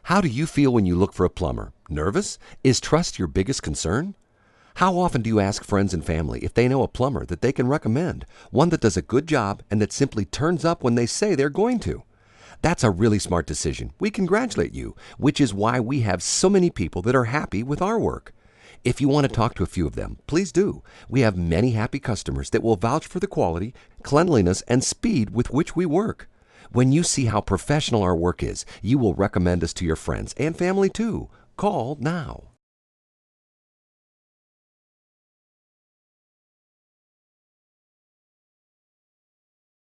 How do you feel when you look for a plumber? Nervous? Is trust your biggest concern? How often do you ask friends and family if they know a plumber that they can recommend, one that does a good job and that simply turns up when they say they're going to? That's a really smart decision. We congratulate you, which is why we have so many people that are happy with our work. If you want to talk to a few of them, please do. We have many happy customers that will vouch for the quality, cleanliness, and speed with which we work. When you see how professional our work is, you will recommend us to your friends and family too. Call now.